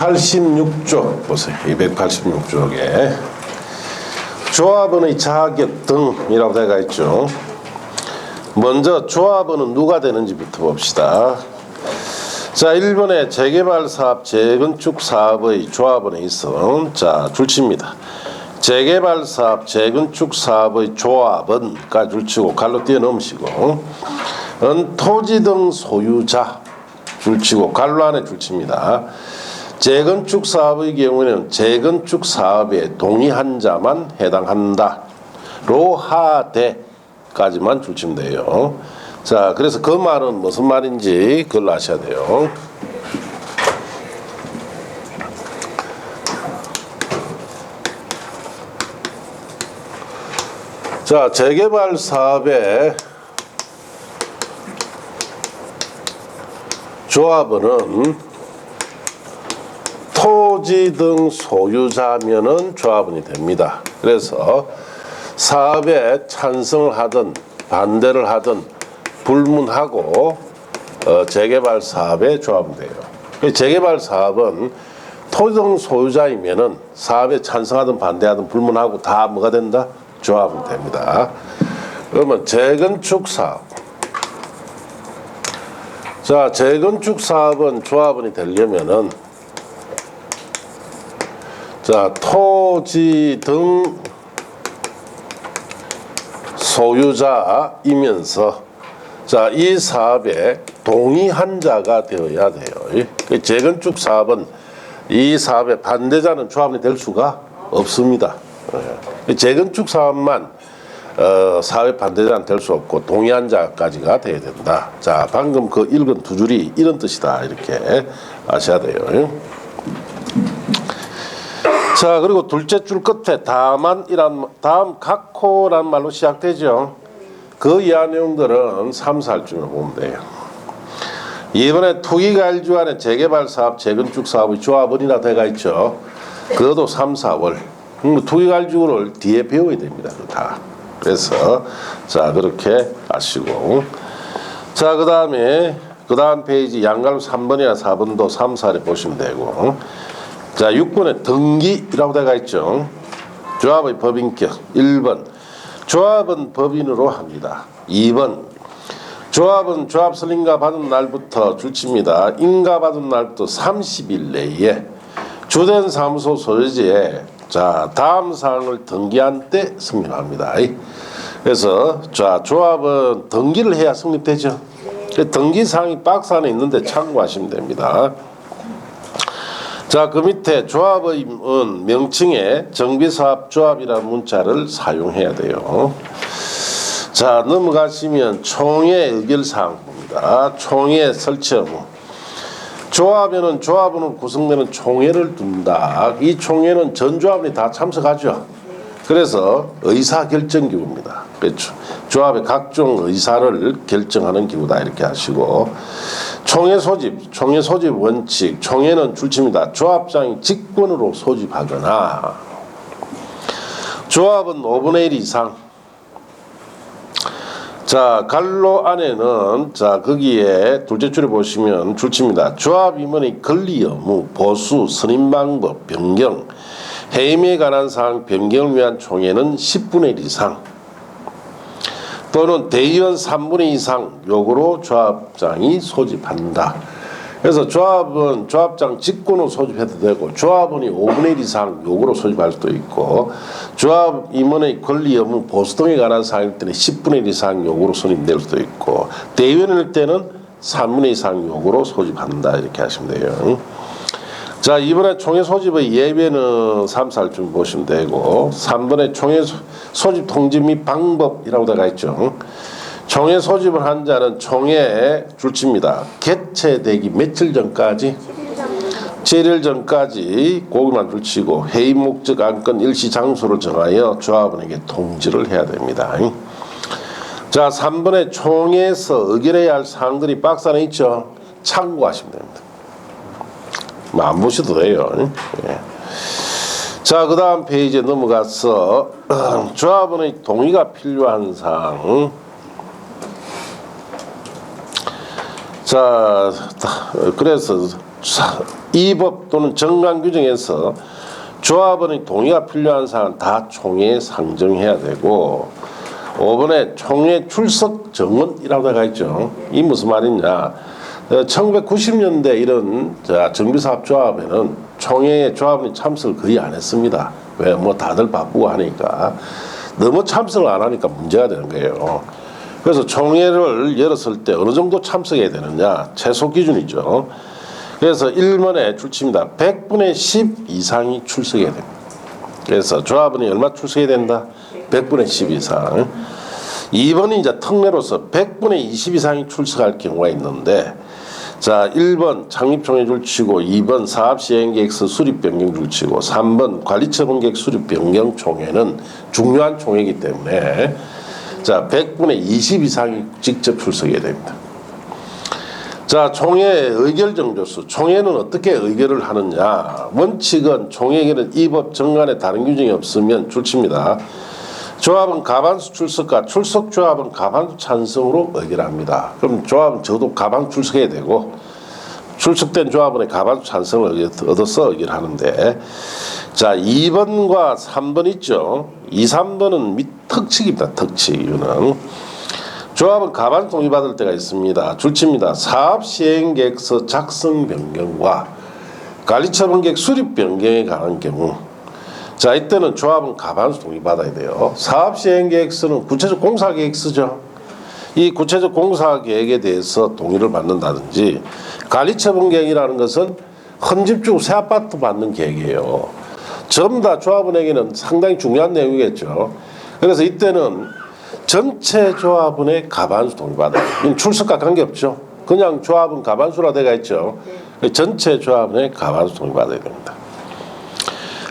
286쪽 보세요. 286쪽에 조합원의 자격 등이라고 되어 있죠. 먼저 조합원은 누가 되는지부터 봅시다. 자, 1번에 재개발사업, 재건축사업의 조합원에 있어. 자, 줄칩니다. 재개발사업, 재건축사업의 조합원까지 줄치고 갈로 띄어넣으시고 토지 등 소유자 줄치고 갈로 안에 줄칩니다. 재건축사업의 경우에는 재건축사업에 동의한 자만 해당한다. 로 하대까지만 줄치면 돼요. 자, 그래서 그 말은 무슨 말인지 그걸 아셔야 돼요. 자, 재개발 사업의 조합원은 토지 등 소유자면은 조합원이 됩니다. 그래서 사업에 찬성을 하든 반대를 하든 불문하고 재개발 사업에 조합은 돼요. 재개발 사업은 토지 등 소유자이면은 사업에 찬성하든 반대하든 불문하고 다 뭐가 된다? 조합은 됩니다. 그러면 재건축 사업. 자, 재건축 사업은 조합원이 되려면은 자, 토지 등 소유자이면서 자, 이 사업에 동의한 자가 되어야 돼요. 재건축 사업은 이 사업의 반대자는 조합원이 될 수가 없습니다. 재건축 사업만 사업의 반대자는 될 수 없고 동의한 자까지가 돼야 된다. 자, 방금 그 읽은 두 줄이 이런 뜻이다. 이렇게 아셔야 돼요. 자, 그리고 둘째 줄 끝에 다음 각호란 말로 시작되죠. 그 이하 내용들은 3, 4줄을 보면 돼요. 이번에 투기가일주 안에 재개발 사업, 재건축 사업의 조합원이라 되어 있죠. 그것도 3, 4월. 투기가일주를 뒤에 배워야 됩니다. 다. 그래서 자, 그렇게 아시고. 자, 그 다음 페이지 양갈로 3번이나 4번도 3, 4를 보시면 되고. 자, 6번에 등기라고 되어 있죠. 조합의 법인격. 1번 조합은 법인으로 합니다. 2번 조합은 조합설 인가받은 날부터 줄칩니다. 인가받은 날부터 30일 내에 주된 사무소 소유지에 자, 다음 사항을 등기한 때 성립합니다. 그래서 자, 조합은 등기를 해야 성립되죠. 등기 사항이 박스 안에 있는데 참고하시면 됩니다. 자, 그 밑에 조합의 명칭에 정비사업조합이라는 문자를 사용해야 돼요. 자, 넘어가시면 총회 의결사항 봅니다. 총회 설치 의무. 조합에는 조합원으로 구성되는 총회를 둔다. 이 총회는 전 조합원이 다 참석하죠. 그래서 의사결정기구입니다. 그렇죠. 조합의 각종 의사를 결정하는 기구다. 이렇게 하시고 총회 소집 원칙. 총회는 줄칩니다. 조합장이 직권으로 소집하거나 조합은 5분의 1 이상. 자, 갈로 안에는 자, 거기에 둘째 줄에 보시면 줄칩니다. 조합 임원의 권리 의무, 보수, 선임 방법, 변경, 해임에 관한 사항 변경을 위한 총회는 10분의 1 이상 또는 대의원 3분의 2 이상 요구로 조합장이 소집한다. 그래서 조합은 조합장 직권으로 소집해도 되고 조합원이 5분의 1 이상 요구로 소집할 수도 있고 조합 임원의 권리 의무 보수 등에 관한 사항일 때는 10분의 1 이상 요구로 소집될 수도 있고 대의원일 때는 3분의 2 이상 요구로 소집한다. 이렇게 하시면 돼요. 자, 이번에 총회 소집의 예외는 3, 4줄 보시면 되고 3번에 총회 소집 통지 및 방법이라고 되어 있죠. 총회 소집을 한 자는 총회에 줄칩니다. 개최되기 며칠 전까지 7일 전까지 고기만 줄치고 회의 목적 안건 일시 장소를 정하여 조합원에게 통지를 해야 됩니다. 자, 3번에 총회에서 의결해야 할 사항들이 박스 안에 있죠. 참고하시면 됩니다. 뭐 안 보셔도 돼요. 예. 자, 그 다음 페이지에 넘어가서 조합원의 동의가 필요한 사항. 자, 그래서 이 법 또는 정관 규정에서 조합원의 동의가 필요한 사항은 다 총회에 상정해야 되고 5번에 총회 출석 정원이라고 되어 있죠. 이 무슨 말이냐. 1990년대 이런 정비사업조합에는 총회에 조합원이 참석을 거의 안 했습니다. 왜? 뭐 다들 바쁘고 하니까. 너무 참석을 안 하니까 문제가 되는 거예요. 그래서 총회를 열었을 때 어느 정도 참석해야 되느냐. 최소 기준이죠. 그래서 1번에 출치입니다. 100분의 10 이상이 출석해야 됩니다. 그래서 조합원이 얼마 출석해야 된다? 100분의 10 이상. 2번이 이제 특례로서 100분의 20 이상이 출석할 경우가 있는데, 자, 1번 창립총회 줄치고, 2번 사업시행계획서 수립 변경 줄치고, 3번 관리처분계획 수립 변경 총회는 중요한 총회이기 때문에, 자, 100분의 20 이상이 직접 출석해야 됩니다. 자, 총회 의결 정조수. 총회는 어떻게 의결을 하느냐. 원칙은 총회에게는 이 법 정관에 다른 규정이 없으면 출치입니다. 조합은 과반수 출석과 출석 조합은 과반수 찬성으로 의결합니다. 그럼 조합은 적어도 과반수 출석해야 되고 출석된 조합원의 과반수 찬성을 얻어서 의결하는데, 자, 2번과 3번 있죠. 2, 3번은 특칙입니다. 특칙. 이유는 조합은 과반수 동의받을 때가 있습니다. 줄치입니다. 사업시행계획서 작성 변경과 관리처분계획 수립 변경에 관한 경우, 자, 이때는 조합은 과반수 동의받아야 돼요. 사업시행계획서는 구체적 공사계획서죠. 이 구체적 공사계획에 대해서 동의를 받는다든지, 관리처분계획이라는 것은 헌집주고 새 아파트 받는 계획이에요. 전부 다 조합원에게는 상당히 중요한 내용이겠죠. 그래서 이때는 전체 조합원의 과반수 동의받아요. 출석과 관계없죠. 그냥 조합은 과반수라 되어 있죠. 전체 조합원의 과반수 동의받아야 됩니다.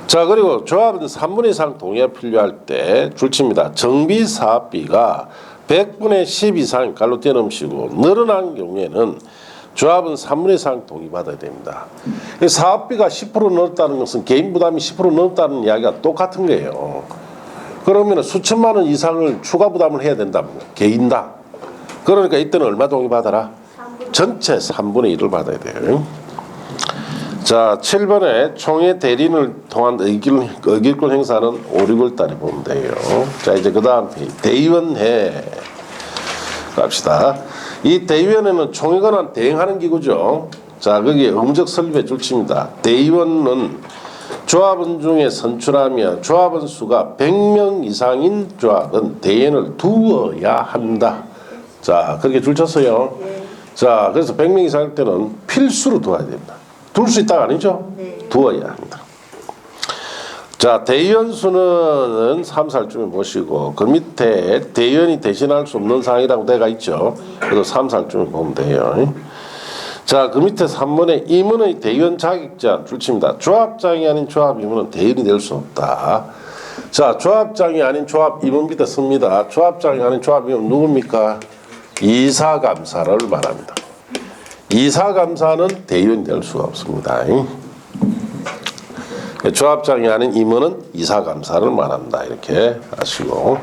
자, 그리고 조합은 3분의 이상 동의가 필요할 때 줄칩니다. 정비사업비가 100분의 10 이상 갈로 뛰어넘시고 늘어난 경우에는 조합은 3분의 이상 동의받아야 됩니다. 사업비가 10% 늘었다는 것은 개인 부담이 10% 늘었다는 이야기가 똑같은 거예요. 그러면 수천만 원 이상을 추가 부담을 해야 된다는 거예요. 개인당. 그러니까 이때는 얼마 동의받아라? 전체 3분의 1을 받아야 돼요. 자, 7번에 총회 대리인을 통한 의결권 행사는 5, 6월 달에 보면 돼요. 자, 이제 그 다음 페이지. 대의원회 갑시다. 이 대의원회는 총회 권한 대행하는 기구죠. 자, 거기에 의무적 설립의 줄치입니다. 대의원은 조합원 중에 선출하며 조합원 수가 100명 이상인 조합은 대의원을 두어야 한다. 자, 그렇게 줄쳤어요. 자, 그래서 100명 이상일 때는 필수로 두어야 됩니다. 둘 수 있다가 아니죠? 두어야 합니다. 자, 대의원 수는 3, 4쯤에 모시고 그 밑에 대의원이 대신할 수 없는 사항이라고 되어 있죠. 그래서 3, 4쯤에 보면 돼요. 자, 그 밑에 3번에 임원의 대의원 자격제한 줄칩니다. 조합장이 아닌 조합 임원은 대의원이 될 수 없다. 자, 조합장이 아닌 조합 임원 밑에 씁니다. 조합장이 아닌 조합 임원 누굽니까? 이사감사를 말합니다. 이사감사는 대의원이 될 수가 없습니다. 조합장이 아닌 임원은 이사감사를 말한다. 이렇게 아시고.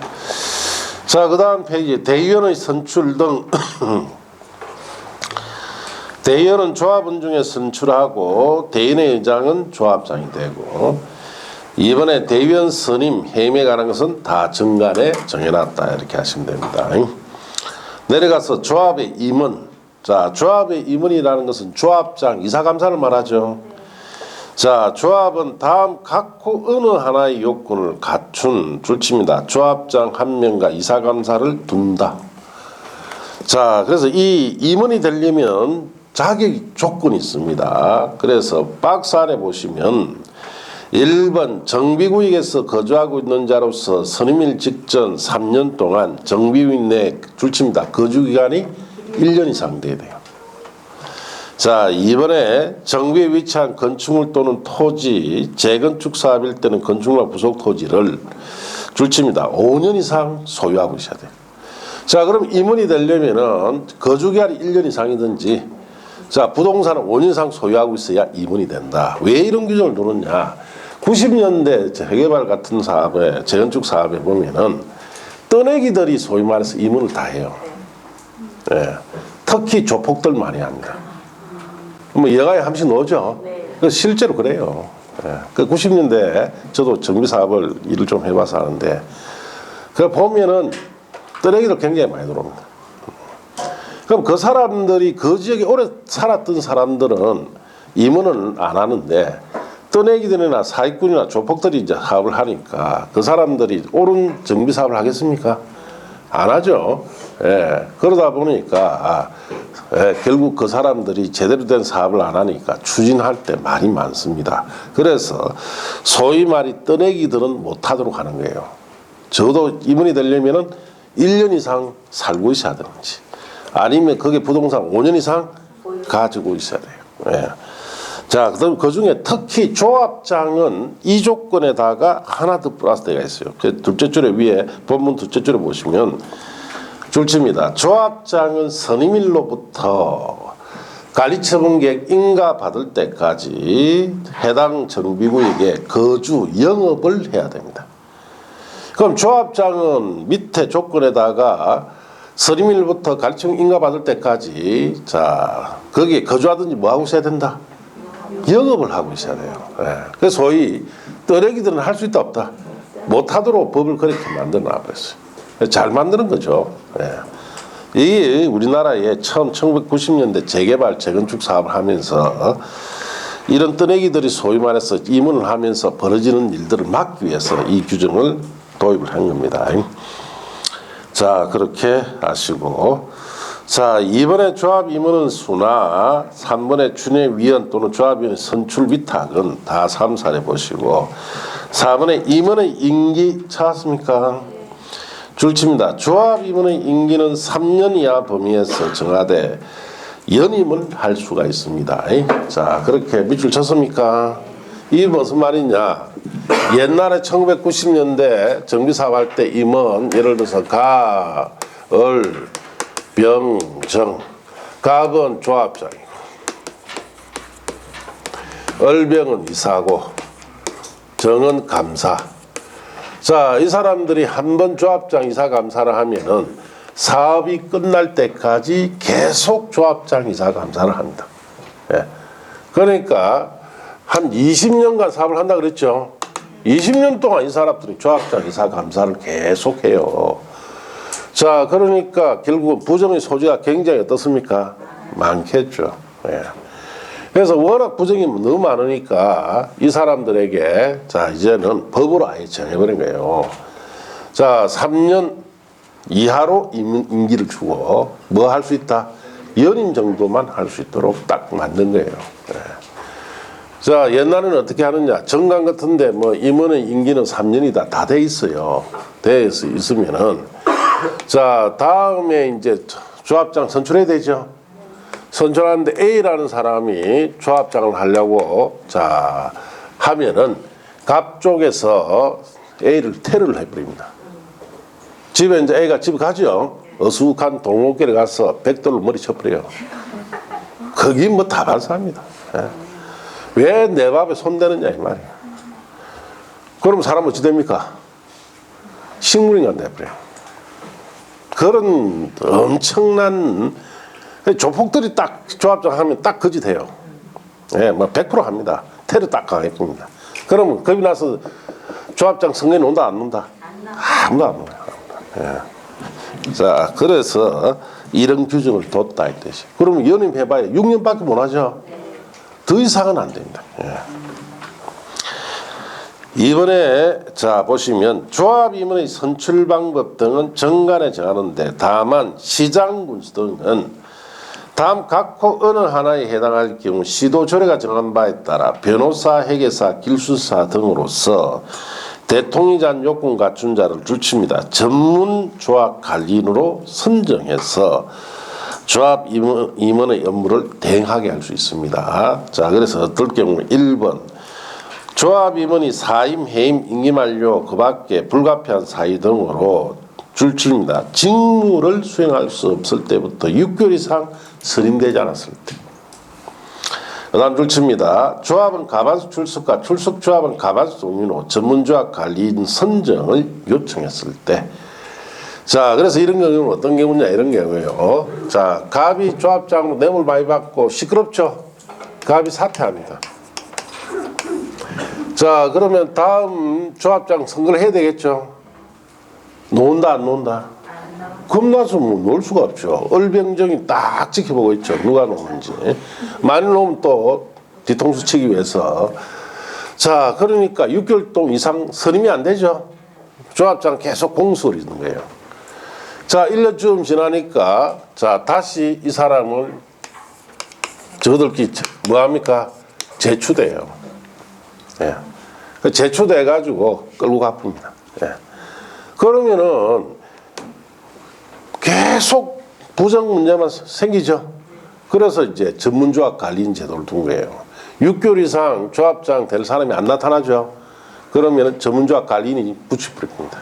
자, 그 다음 페이지. 대의원의 선출 등 대의원은 조합원 중에 선출하고 대의원의 의장은 조합장이 되고, 이번에 대의원 선임 해임에 관한 것은 다 정관에 정해놨다. 이렇게 하시면 됩니다. 내려가서 조합의 임원. 자, 조합의 임원이라는 것은 조합장, 이사감사를 말하죠. 자, 조합은 다음 각호 어느 하나의 요건을 갖춘 줄칩니다. 조합장 1명과 이사감사를 둔다. 자, 그래서 이 임원이 되려면 자격 조건이 있습니다. 그래서 박스 안에 보시면 1번 정비구역에서 거주하고 있는 자로서 선임일 직전 3년 동안 정비구역 내 줄칩니다. 거주기간이 1년 이상 돼야 돼요. 자, 이번에 정비에 위치한 건축물 또는 토지, 재건축 사업일 때는 건축물과 부속 토지를 줄칩니다. 5년 이상 소유하고 있어야 돼요. 자, 그럼 임원이 되려면은 거주기간이 1년 이상이든지, 자, 부동산은 5년 이상 소유하고 있어야 임원이 된다. 왜 이런 규정을 두느냐? 90년대 재개발 같은 사업에, 재건축 사업에 보면은 떠내기들이 소위 말해서 임원을 다 해요. 예. 특히 조폭들 많이 합니다. 뭐 여가에 한 번씩 넣죠. 실제로 그래요. 그 90년대 저도 정비 사업을 일을 좀 해봐서 아는데 그 보면은 떠내기도 굉장히 많이 들어옵니다. 그럼 그 사람들이 그 지역에 오래 살았던 사람들은 임원은 안 하는데 떠내기들이나 사익군이나 조폭들이 이제 사업을 하니까 그 사람들이 옳은 정비 사업을 하겠습니까? 안 하죠. 그러다 보니까 결국 그 사람들이 제대로 된 사업을 안 하니까 추진할 때 말이 많습니다. 그래서 소위 말이 떠내기들은 못하도록 하는 거예요. 저도 임원이 되려면은 1년 이상 살고 있어야 되는지 아니면 거기에 부동산 5년 이상 가지고 있어야 돼요. 자, 그다음 그 중에 특히 조합장은 이 조건에다가 하나 더 플러스 되어 있어요. 그 둘째 줄에 위에 본문 둘째 줄에 보시면 줄칩니다. 조합장은 선임일로부터 관리처분계획 인가받을 때까지 해당 정비구역에 거주 영업을 해야 됩니다. 그럼 조합장은 밑에 조건에다가 선임일부터 관리처분 인가받을 때까지 자 거기에 거주하든지 뭐하고 있어야 된다? 영업을 하고 있어야 돼요. 그래서 소위 떠내기들은 할 수 있다 없다 못하도록 법을 그렇게 만들어 놔버렸어요. 잘 만드는 거죠. 이게 우리나라에 처음 1990년대 재개발 재건축 사업을 하면서 이런 떠내기들이 소위 말해서 임원을 하면서 벌어지는 일들을 막기 위해서 이 규정을 도입을 한 겁니다. 자, 그렇게 아시고 자, 2번의 조합 임원은 수나 3번의 준회위원 또는 조합위원의 선출 위탁은 다 3살에 보시고 4번의 임원의 임기 찾았습니까? 줄칩니다. 조합 임원의 임기는 3년 이하 범위에서 정하되 연임을 할 수가 있습니다. 자, 그렇게 밑줄 쳤습니까? 이게 무슨 말이냐? 옛날에 1990년대 정비사업 할 때 임원 예를 들어서 가, 을, 병, 정. 갑은 조합장이고 을병은 이사고 정은 감사. 자, 이 사람들이 한 번 조합장 이사 감사를 하면은 사업이 끝날 때까지 계속 조합장 이사 감사를 합니다. 그러니까 한 20년간 사업을 한다 그랬죠. 20년 동안 이 사람들이 조합장 이사 감사를 계속해요. 자, 그러니까 결국은 부정의 소지가 굉장히 어떻습니까? 많겠죠. 그래서 워낙 부정이 너무 많으니까 이 사람들에게 자, 이제는 법으로 아예 정해버린 거예요. 자, 3년 이하로 임기를 주고 뭐 할 수 있다? 연임 정도만 할 수 있도록 딱 만든 거예요. 자, 옛날에는 어떻게 하느냐? 정관 같은데 뭐 임원의 임기는 3년이다. 다 돼 있어요. 돼 있으면은 자, 다음에 이제 조합장 선출해야 되죠. 선출하는데 A라는 사람이 조합장을 하려고 자 하면은 갑 쪽에서 A를 테러를 해버립니다. 집에 이제 A가 집에 가죠. 어수룩한 동목길에 가서 백돌로 머리 쳐버려요. 거기 뭐 다 발사합니다. 왜 내 밥에 손대느냐 이 말이에요. 그럼 사람 어찌 됩니까? 식물인간 돼버려요. 그런 엄청난 조폭들이 딱 조합장 하면 딱 거지 돼요. 뭐 100% 합니다. 테러 딱 가겠습니다. 그러면 겁이 나서 조합장 선거에 논다 안 논다? 아무도 안 논다. 자, 그래서 이런 규정을 뒀다 이 뜻이. 그러면 연임해봐야 6년밖에 못 하죠. 더 이상은 안 됩니다. 이번에 자 보시면 조합 임원의 선출 방법 등은 정관에 정하는데 다만 시장 군수 등은 다음 각호 어느 하나에 해당할 경우 시도 조례가 정한 바에 따라 변호사, 회계사, 기술사 등으로서 대통령이자 요건 갖춘 자를 줄칩니다. 전문 조합 관리인으로 선정해서 조합 임원의 업무를 대행하게 할 수 있습니다. 자, 그래서 어떨 경우 1번 조합 임원이 사임, 해임, 임기 만료 그 밖에 불가피한 사유 등으로 줄칩니다. 직무를 수행할 수 없을 때부터 6개월 이상 선임되지 않았을 때. 그 다음 줄칩니다. 조합은 가반수 출석과 출석 조합은 가반수 동의로 전문조합 관리인 선정을 요청했을 때. 자, 그래서 이런 경우는 어떤 경우냐 이런 경우예요. 자, 갑이 조합장으로 뇌물 많이 받고 시끄럽죠. 갑이 사퇴합니다. 자, 그러면 다음 조합장 선거를 해야 되겠죠. 놓은다 안 놓은다? 겁나서 뭐 놓을 수가 없죠. 얼병정이 딱 지켜보고 있죠. 누가 놓는지. 많이 놓으면 또 뒤통수 치기 위해서. 자, 그러니까 6개월 동안 이상 선임이 안 되죠. 조합장 계속 공수를 있는 거예요. 자, 1년쯤 지나니까 자, 다시 이 사람을 저들끼리 뭐 합니까? 제추돼요. 예. 제추돼 가지고 끌고 가쁩니다. 예. 그러면은 계속 부정 문제만 생기죠. 그래서 이제 전문조합 관리인 제도를 둔 거예요. 6개월 이상 조합장 될 사람이 안 나타나죠. 그러면 전문조합 관리인이 붙여버립니다.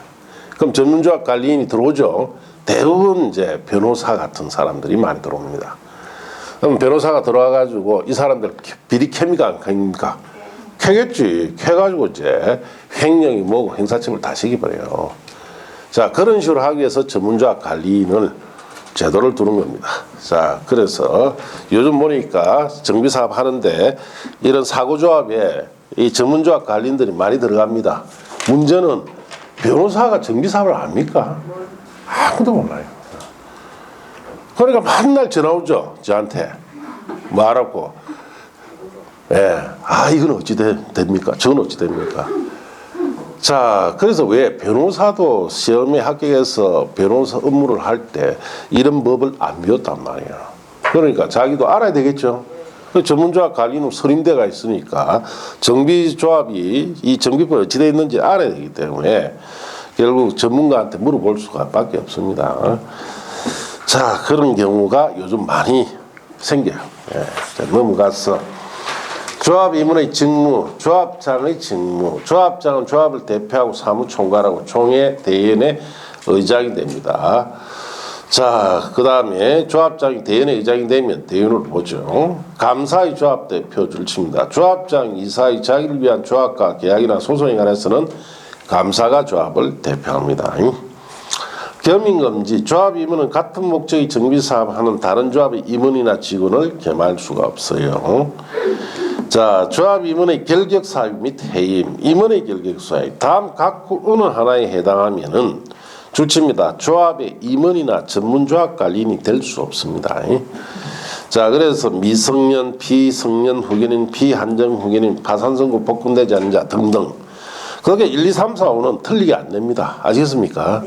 그럼 전문조합 관리인이 들어오죠. 대부분 이제 변호사 같은 사람들이 많이 들어옵니다. 그럼 변호사가 들어와가지고 이 사람들 비리 캡니까 안 캡니까? 캐겠지. 캐가지고 이제 횡령이 뭐고 행사처벌 다 시켜버려요. 자, 그런 식으로 하기 위해서 전문조합 관리인을 제도를 두는 겁니다. 자, 그래서 요즘 보니까 정비사업 하는데 이런 사고조합에 이 전문조합 관리인들이 많이 들어갑니다. 문제는 변호사가 정비사업을 압니까? 아무도 몰라요. 그러니까 맨날 전화 오죠. 저한테. 말하고. 예. 아, 이건 어찌 됩니까? 저건 어찌 됩니까? 자, 그래서 왜 변호사도 시험에 합격해서 변호사 업무를 할 때 이런 법을 안 배웠단 말이에요. 그러니까 자기도 알아야 되겠죠. 전문조합 관리는 선임대가 있으니까 정비조합이 이 정비법이 어찌 되어 있는지 알아야 되기 때문에 결국 전문가한테 물어볼 수가 밖에 없습니다. 자, 그런 경우가 요즘 많이 생겨요. 예, 자, 넘어가서 조합 임원의 직무, 조합장의 직무. 조합장은 조합을 대표하고 사무총괄하고 총회 대연의 의장이 됩니다. 자, 그 다음에 조합장이 대연의 의장이 되면 대연을 보죠. 감사의 조합 대표를 칩니다. 조합장 이사의 자기를 위한 조합과 계약이나 소송에 관해서는 감사가 조합을 대표합니다. 겸임금지. 조합 임원은 같은 목적의 정비사업하는 다른 조합의 임원이나 직원을 겸할 수가 없어요. 자, 조합 임원의 결격사유 및 해임. 임원의 결격사유. 다음 각구 어느 하나에 해당하면은 주치입니다. 조합의 임원이나 전문조합 관리인이 될 수 없습니다. 자, 그래서 미성년, 비성년 후견인, 비한정 후견인, 파산선고 복권되지 않은 자 등등. 그게 1, 2, 3, 4, 5는 틀리게 안 됩니다. 아시겠습니까?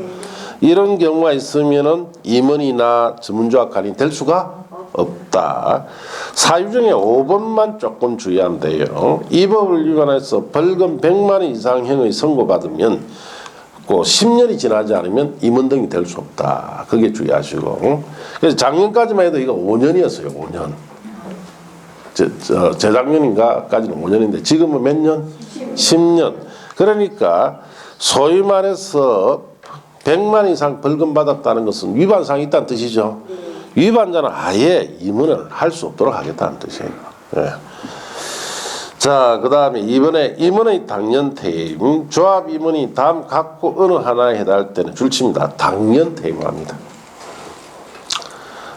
이런 경우가 있으면은 임원이나 전문조합 관리인 될 수가 없다. 사유 중에 5번만 조금 주의하면 돼요. 이 법을 위반해서 벌금 100만 원 이상형의 선고받으면 그 10년이 지나지 않으면 임원 등이 될 수 없다. 그게 주의하시고. 그래서 작년까지만 해도 이거 5년이었어요. 5년. 재작년인가까지는 5년인데 지금은 몇 년? 10년. 그러니까 소위 말해서 100만 이상 벌금 받았다는 것은 위반사항이 있다는 뜻이죠. 위반자는 아예 임원을 할 수 없도록 하겠다는 뜻이에요. 예. 자, 그 다음에 이번에 임원의 당연 퇴임. 조합 임원이 다음 각구 어느 하나에 해당할 때는 줄칩니다. 당연 퇴임합니다.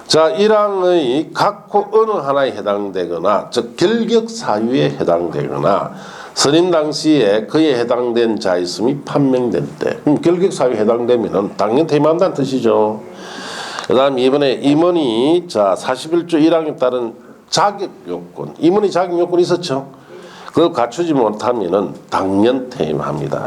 자, 1항의 각구 어느 하나에 해당되거나 즉 결격 사유에 해당되거나 선임 당시에 그에 해당된 자 있음이 판명될 때, 결격 사유에 해당되면은 당연 퇴임한다는 뜻이죠. 그 다음 이번에 임원이 자 41조 1항에 따른 자격 요건, 임원이 자격 요건이 있었죠. 그걸 갖추지 못하면은 당연 퇴임합니다.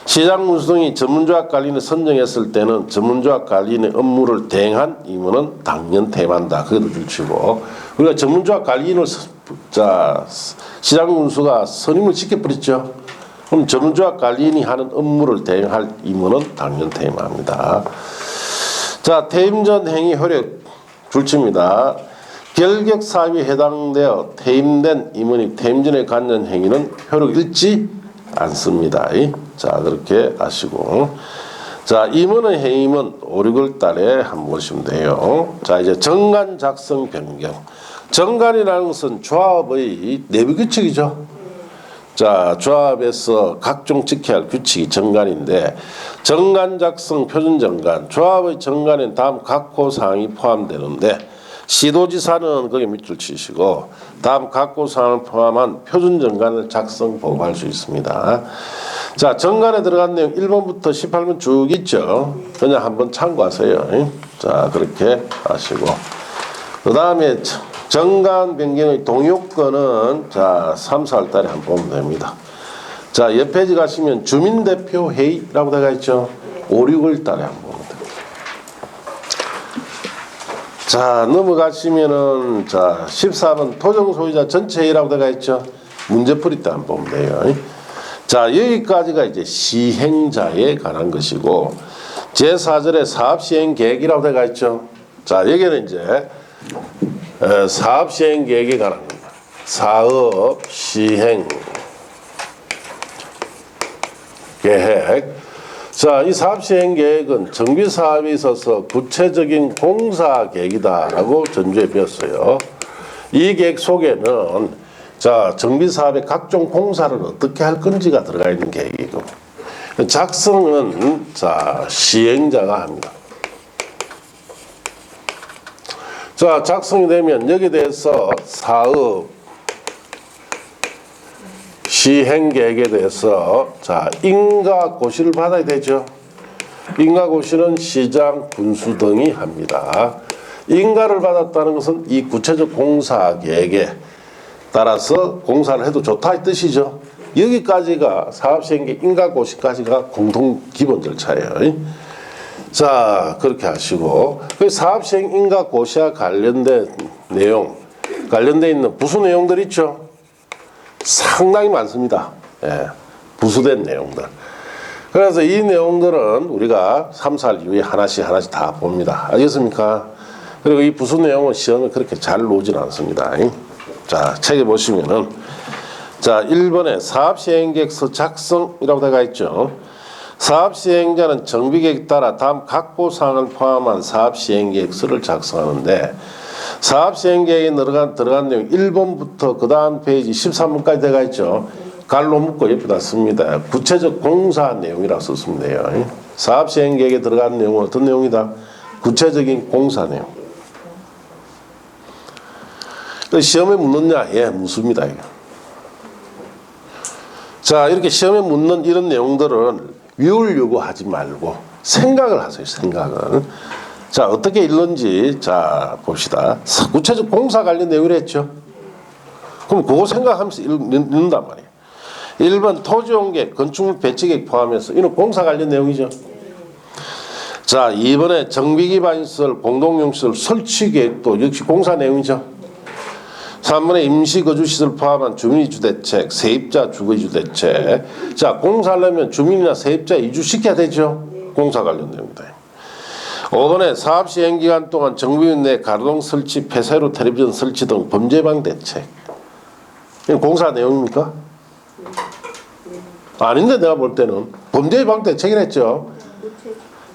시장 운수등이 전문조합 관리인을 선정했을 때는 전문조합 관리인의 업무를 대행한 임원은 당연 퇴임한다. 그것도 줄치고, 우리가 전문조합 관리인을 자 시장 운수가 선임을 시켜버렸죠. 그럼 전문조합 관리인이 하는 업무를 대행할 임원은 당연 퇴임합니다. 자, 퇴임 전 행위 효력 줄칩니다. 결격 사유에 해당되어 퇴임된 임원이 퇴임 전에 갖는 행위는 효력 잃지 않습니다. 자, 그렇게 아시고. 자, 임원의 해임은 5, 6월 달에 한 번 보시면 돼요. 자, 이제 정관 작성 변경. 정관이라는 것은 조합의 내부 규칙이죠. 자, 조합에서 각종 지켜야 할 규칙이 정관인데, 정관 작성 표준 정관, 조합의 정관엔 다음 각호 사항이 포함되는데, 시도지사는 거기에 밑줄 치시고 다음 각고 사항을 포함한 표준 정관을 작성 보고할 수 있습니다. 자, 정관에 들어간 내용 1번부터 18번 쭉 있죠. 그냥 한번 참고하세요. 자, 그렇게 하시고 그 다음에 정관 변경의 동의요건은 자 3, 4월 달에 한번 보면 됩니다. 자, 옆 페이지 가시면 주민대표회의라고 되어 있죠. 5, 6월 달에 한번 보면 됩니다. 자, 넘어가시면은 자 14번 토종소유자 전체회의라고 되어 있죠. 문제풀이 때 한번 보면 돼요. 자, 여기까지가 이제 시행자에 관한 것이고 제4절에 사업시행계획이라고 되어 있죠. 자, 여기는 이제 사업시행계획에 관한 겁니다. 사업시행계획. 자, 이 사업시행계획은 정비사업에 있어서 구체적인 공사계획이다라고 전주에 배웠어요. 이 계획 속에는 자, 정비사업의 각종 공사를 어떻게 할 건지가 들어가 있는 계획이고 작성은 자, 시행자가 합니다. 자, 작성이 되면 여기에 대해서 사업 시행계획에 대해서 자, 인가고시를 받아야 되죠. 인가고시는 시장, 군수 등이 합니다. 인가를 받았다는 것은 이 구체적 공사계획에 따라서 공사를 해도 좋다 이 뜻이죠. 여기까지가 사업시행계획 인가고시까지가 공통 기본 절차예요. 자, 그렇게 하시고 그 사업시행 인가고시와 관련된 내용, 관련돼 있는 부수 내용들 있죠. 상당히 많습니다. 예, 부수된 내용들. 그래서 이 내용들은 우리가 3, 4일 이후에 하나씩 다 봅니다. 알겠습니까? 그리고 이 부수 내용은 시험에 그렇게 잘 나오진 않습니다. 자, 책에 보시면은 자, 1번에 사업시행계획서 작성이라고 되어 있죠. 사업시행자는 정비계획에 따라 다음 각고 사항을 포함한 사업시행계획서를 작성하는데 사업시행계획에 들어간 내용 1번부터 그 다음 페이지 13번까지 되어 있죠. 갈로 묶고 옆에다 씁니다. 구체적 공사 내용이라고 썼으면 돼요. 사업시행계획에 들어간 내용은 어떤 내용이다? 구체적인 공사 내용. 시험에 묻느냐? 예, 묻습니다. 이거. 자, 이렇게 시험에 묻는 이런 내용들은 외우려고 하지 말고 생각을 하세요. 생각을. 자, 어떻게 읽는지 자 봅시다. 구체적 공사 관련 내용을 했죠. 그럼 그거 생각하면서 읽는단 말이에요. 1번 토지용계획, 건축물 배치계획 포함해서 이는 공사 관련 내용이죠. 자, 2번에 정비기반시설, 공동용시설 설치계획도 역시 공사 내용이죠. 3번에 임시거주시설 포함한 주민이주대책, 세입자 주거이주대책. 자, 공사하려면 주민이나 세입자 이주시켜야 되죠. 공사 관련 내용이다. 5번에 사업시행기간 동안 정비원 내 가로등 설치, 폐쇄로 텔레비전 설치 등 범죄방 대책. 이건 공사 내용입니까? 아닌데 내가 볼 때는 범죄방 대책이랬죠.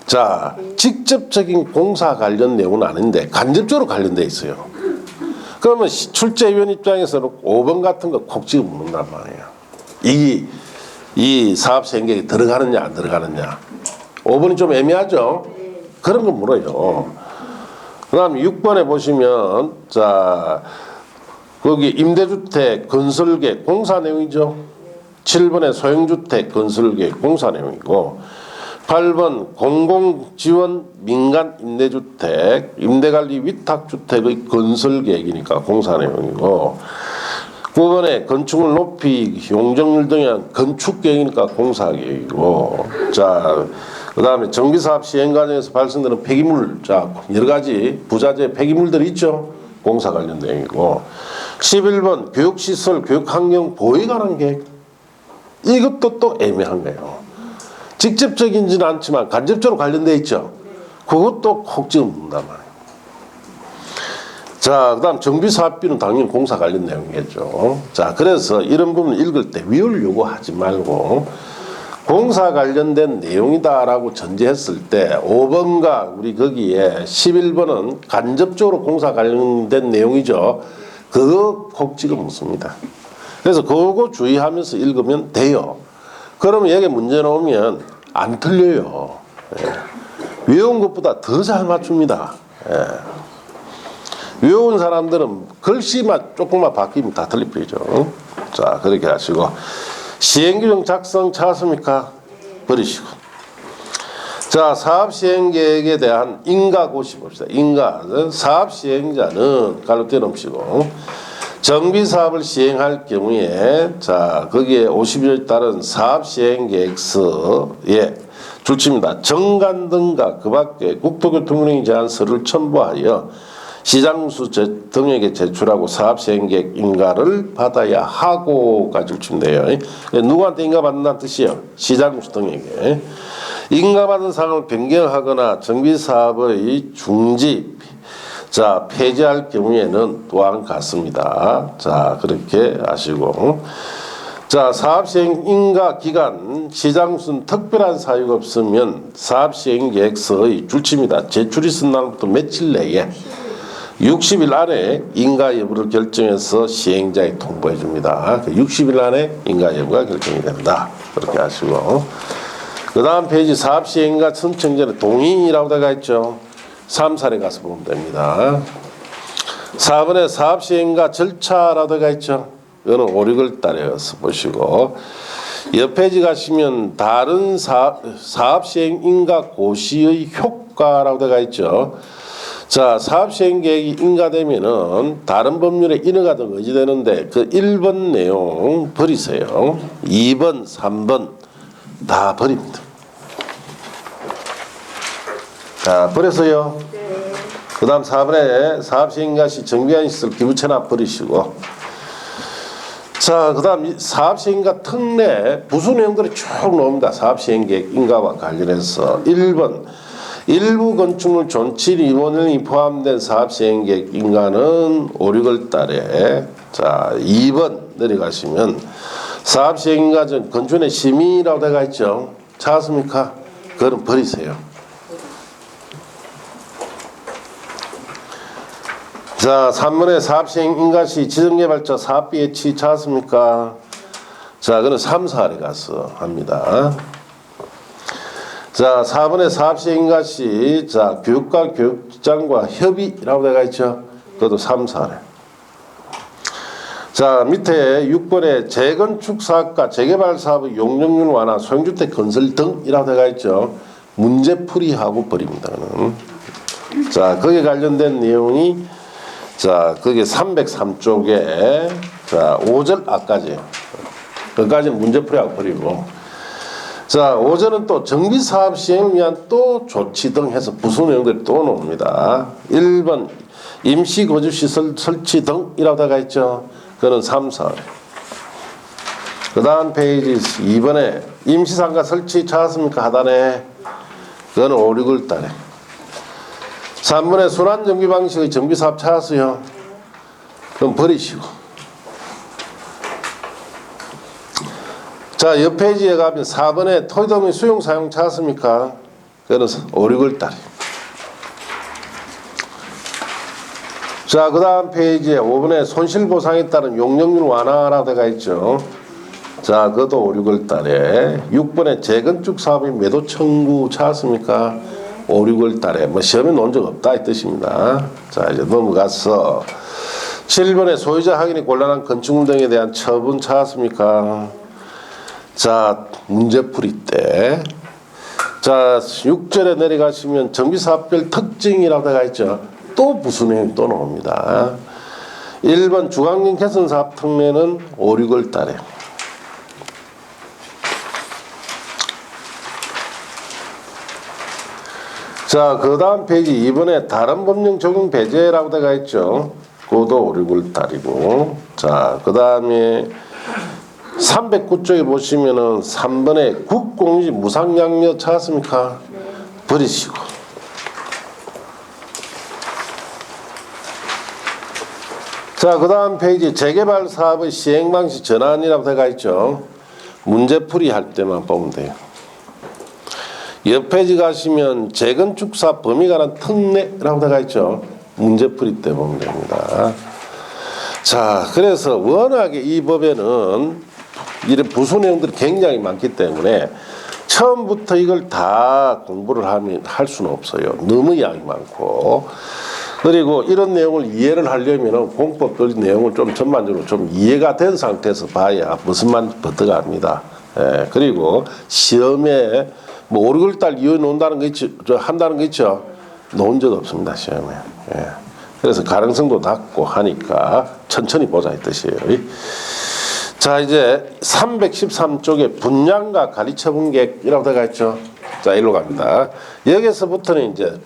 자, 직접적인 공사 관련 내용은 아닌데 간접적으로 관련돼 있어요. 그러면 출제위원 입장에서는 5번 같은 거 콕 찍어 묻는단 말이에요. 이 사업시행계획에 들어가느냐 안 들어가느냐. 5번이 좀 애매하죠. 그런 거 물어요. 그 다음 6번에 보시면 자 거기 임대주택 건설계획 공사 내용이죠. 7번에 소형주택 건설계획 공사 내용이고 8번 공공지원 민간 임대주택 임대관리 위탁주택의 건설계획이니까 공사 내용이고 9번에 건축물 높이 용적률 등에 대한 건축계획이니까 공사계획이고 자 그 다음에 정비사업 시행 과정에서 발생되는 폐기물 자 여러가지 부자재 폐기물들이 있죠. 공사 관련 내용이고 11번 교육시설 교육환경 보호에 관한 계획 이것도 또 애매한 거예요. 직접적이지는 않지만 간접적으로 관련되어 있죠. 그것도 콕 찍어 묻는단 말이에요. 자, 그 다음 정비사업비는 당연히 공사 관련 내용이겠죠. 자, 그래서 이런 부분 읽을 때 외우려고 하지 말고 공사 관련된 내용이다라고 전제했을 때 5번과 우리 거기에 11번은 간접적으로 공사 관련된 내용이죠. 그거 콕 찍어 묻습니다. 그래서 그거 주의하면서 읽으면 돼요. 그러면 여기 문제 나오면 안 틀려요. 예. 외운 것보다 더 잘 맞춥니다. 예. 외운 사람들은 글씨만 조금만 바뀌면 다 틀리죠. 자, 그렇게 하시고 시행규정 작성 찾았습니까? 버리시고. 자, 사업시행계획에 대한 인가고시 봅시다. 인가. 사업시행자는 갈로 떼놓으시고 정비사업을 시행할 경우에 자, 거기에 50일에 따른 사업시행계획서에 줄칩니다. 정관 등과 그 밖에 국토교통운행 제한 서류를 첨부하여 시장수 등에게 제출하고 사업시행계획 인가를 받아야 하고가 줄친대요. 누구한테 인가받는다는 뜻이에요? 시장수 등에게. 인가받은 사항을 변경하거나 정비사업의 중지, 자, 폐지할 경우에는 또한 같습니다. 자, 그렇게 하시고. 자, 사업시행 인가 기간 시장순 특별한 사유가 없으면 사업시행 계획서의 줄칩니다. 제출이 있은 날부터 며칠 내에 60일 안에 인가 여부를 결정해서 시행자에 통보해 줍니다. 60일 안에 인가 여부가 결정이 된다. 그렇게 하시고. 그 다음 페이지 사업시행인가 신청 전에 동의라고 되어 있죠. 3살에 가서 보면 됩니다. 4번에 사업시행인가 절차라고 되어 있죠. 이거는 5, 6월 달에서 보시고 옆 페이지 가시면 다른 사업시행인가 고시의 효과라고 되어 있죠. 자, 사업시행계획이 인가되면은 다른 법률에 인허가등 의지되는데 그 1번 내용 버리세요. 2번, 3번 다 버립니다. 자, 버렸어요. 네. 그 다음 4번에 사업시행인가 시 정비한 시설 기부채납 버리시고 자, 그 다음 사업시행인가 특례 부수 내용들이 쭉 나옵니다. 사업시행계획 인가와 관련해서 1번 일부 건축물 존칠 임원이 포함된 사업시행계획 인가는 5, 6월 달에 자 2번 내려가시면 사업시행인가 전 건축의 심의라고 되어 있죠. 찾았습니까? 그럼 버리세요. 자, 3번에 사업시행인가 시 지정개발자 사업비 예치 찾았습니까? 자, 그는 3, 4에 가서 합니다. 자, 4번에 사업시행인가 시 자, 교육과 교육장과 협의라고 되어 있죠. 그것도 3, 4에. 자, 밑에 6번에 재건축 사업과 재개발 사업의 용적률 완화, 소형주택 건설 등이라고 되어 있죠. 문제풀이하고 버립니다. 자, 거기에 관련된 내용이 자, 거기 303쪽에 자, 5절 앞까지. 거기까지는 문제풀이하고 버리고. 자, 5절은 또 정비사업 시행을 위한 또 조치 등 해서 부수 내용들이 또 나옵니다. 1번 임시거주시설 설치 등이라고 되어 있죠. 그거는 3, 4. 그 다음 페이지 2번에 임시상가 설치 찾았습니까? 하단에. 그거는 5, 6월 달에. 3번에 순환정비 방식의 정비사업 찾았어요. 그럼 버리시고. 자, 옆 페이지에 가면 4번에 토지도면 수용 사용 찾았습니까? 그거는 5, 6월 달에. 자, 그 다음 페이지에 5번에 손실보상에 따른 용적률 완화라고 되어 있죠. 자, 그것도 5, 6월 달에. 6번에 재건축 사업의 매도 청구 찾았습니까? 5, 6월 달에. 뭐 시험에 놓은 적 없다 이 뜻입니다. 자, 이제 넘어가서 7번에 소유자 확인이 곤란한 건축물 등에 대한 처분 찾았습니까? 자, 문제풀이 때. 자, 6절에 내려가시면 정비사업별 특징이라고 되어 있죠. 또 부수 내용이 또 나옵니다. 1번 주간경 개선 사업 특례는 5, 6월 달에. 자, 그 다음 페이지 2번에 다른 법령 적용 배제라고 되어 있죠. 그것도 5, 6월 달이고. 자, 그 다음에 309쪽에 보시면은 3번에 국공유지 무상양료 찾았습니까? 버리시고. 자, 그 다음 페이지 재개발 사업의 시행방식 전환이라고 되어 있죠. 문제풀이 할 때만 보면 돼요. 옆 페이지 가시면 재건축 사업 범위에 관한 특례라고 되어 있죠. 문제풀이 때 보면 됩니다. 자, 그래서 워낙에 이 법에는 이런 부수 내용들이 굉장히 많기 때문에 처음부터 이걸 다 공부를 하면 할 수는 없어요. 너무 양이 많고. 그리고 이런 내용을 이해를 하려면 공법적 내용을 좀 전반적으로 좀 이해가 된 상태에서 봐야 무슨 말인지 버터갑니다. 예, 그리고 시험에 뭐 5, 6월 이후에 논다는 거 있죠, 한다는 거 있죠. 놓은 적 없습니다, 시험에. 예. 그래서 가능성도 낮고 하니까 천천히 보자 이 뜻이에요. 자, 이제 313쪽에 분량과 가리쳐 분객이라고 들어가 있죠. 자, 일로 갑니다. 여기서부터는 이제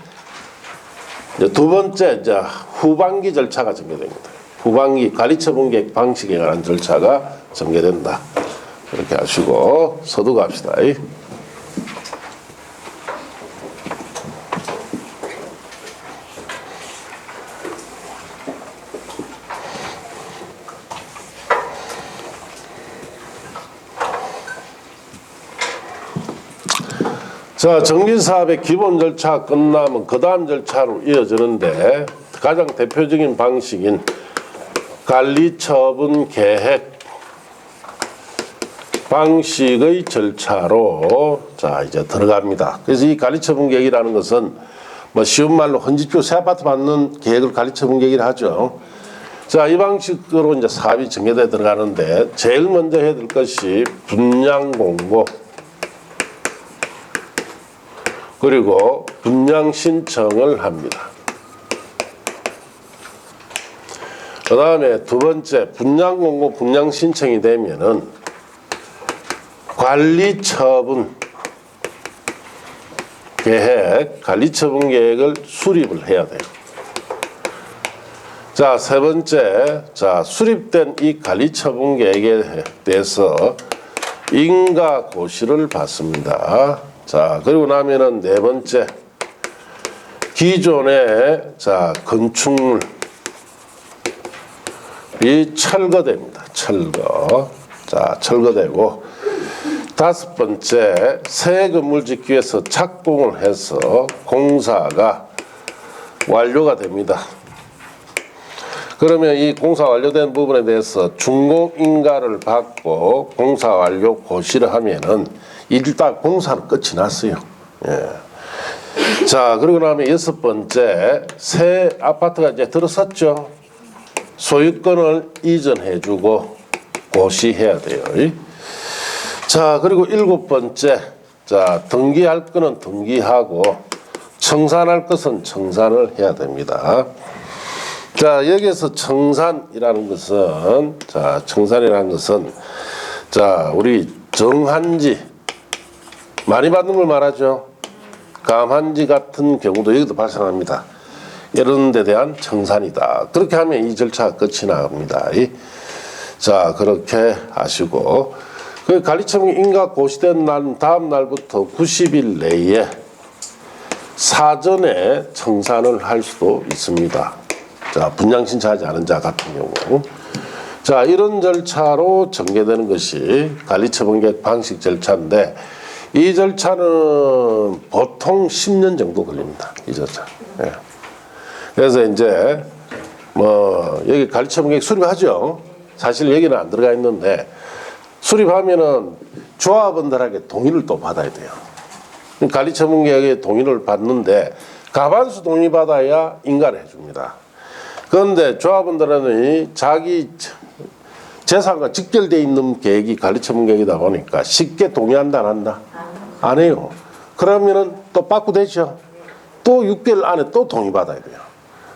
두 번째 이제 후반기 절차가 전개됩니다. 후반기 가리쳐 분객 방식에 관한 절차가 전개된다. 이렇게 하시고 서두 갑시다. 자, 정비사업의 기본 절차 끝나면 그 다음 절차로 이어지는데 가장 대표적인 방식인 관리처분 계획 방식의 절차로 자 이제 들어갑니다. 그래서 이 관리처분 계획이라는 것은 뭐 쉬운 말로 헌집주 새 아파트 받는 계획을 관리처분 계획이라 하죠. 자, 이 방식으로 이제 사업이 전개돼 들어가는데 제일 먼저 해야 될 것이 분량 공고 그리고 분량 신청을 합니다. 그 다음에 두 번째 분량 공고 분량 신청이 되면은 관리처분 계획, 관리처분 계획을 수립을 해야 돼요. 자, 세 번째, 자, 수립된 이 관리처분 계획에 대해서 인가고시를 받습니다. 자, 그리고 나면은 네 번째, 기존의 자, 건축물이 철거됩니다. 철거. 자, 철거되고, 다섯 번째, 새 건물 짓기 위해서 착공을 해서 공사가 완료가 됩니다. 그러면 이 공사 완료된 부분에 대해서 준공인가를 받고 공사 완료 고시를 하면은 일단 공사는 끝이 났어요. 예. 자, 그리고 나면 여섯 번째, 새 아파트가 이제 들어섰죠. 소유권을 이전해주고 고시해야 돼요. 자, 그리고 일곱 번째, 자, 등기할 거는 등기하고 청산할 것은 청산을 해야 됩니다. 자, 여기에서 청산이라는 것은, 자, 청산이라는 것은, 자, 우리 정한지, 많이 받는 걸 말하죠. 감한지 같은 경우도 여기도 발생합니다. 이런 데 대한 청산이다. 그렇게 하면 이 절차가 끝이 나갑니다. 자, 그렇게 하시고, 그 관리처분 인가 고시된 날, 다음 날부터 90일 내에 사전에 청산을 할 수도 있습니다. 자, 분량 신청하지 않은 자 같은 경우. 자, 이런 절차로 전개되는 것이 관리처분 계획 방식 절차인데, 이 절차는 보통 10년 정도 걸립니다. 이 절차. 예. 그래서 이제 뭐 여기 관리처분 계획 수립하죠. 사실 여기는 안 들어가 있는데 수립하면은 조합원들에게 동의를 또 받아야 돼요. 관리처분 계획에 동의를 받는데 과반수 동의 받아야 인가를 해줍니다. 그런데 조합원들은 자기 재산과 직결되어 있는 계획이 관리처분 계획이다 보니까 쉽게 동의한다 안 한다? 안 해요. 그러면은 또 빠꾸되죠. 또 6개월 안에 또 동의받아야 돼요.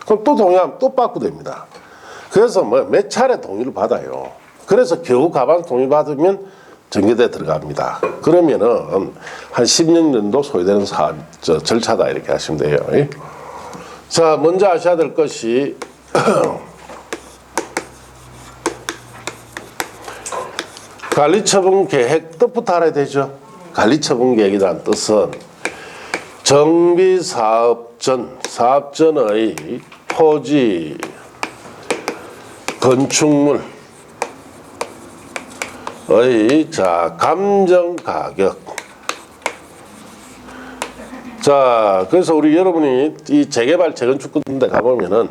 그럼 또 동의하면 또 빠꾸됩니다. 그래서 뭐 몇 차례 동의를 받아요. 그래서 겨우 과반수 동의받으면 전개대 들어갑니다. 그러면은 한 10년 정도 소요되는 사업 절차다 이렇게 하시면 돼요. 자, 먼저 아셔야 될 것이 관리처분 계획 뜻부터 알아야 되죠. 관리처분 계획이라는 뜻은 정비사업전, 사업전의 토지, 건축물의 자, 감정가격. 자, 그래서 우리 여러분이 이 재개발, 재건축 같은 데 가보면은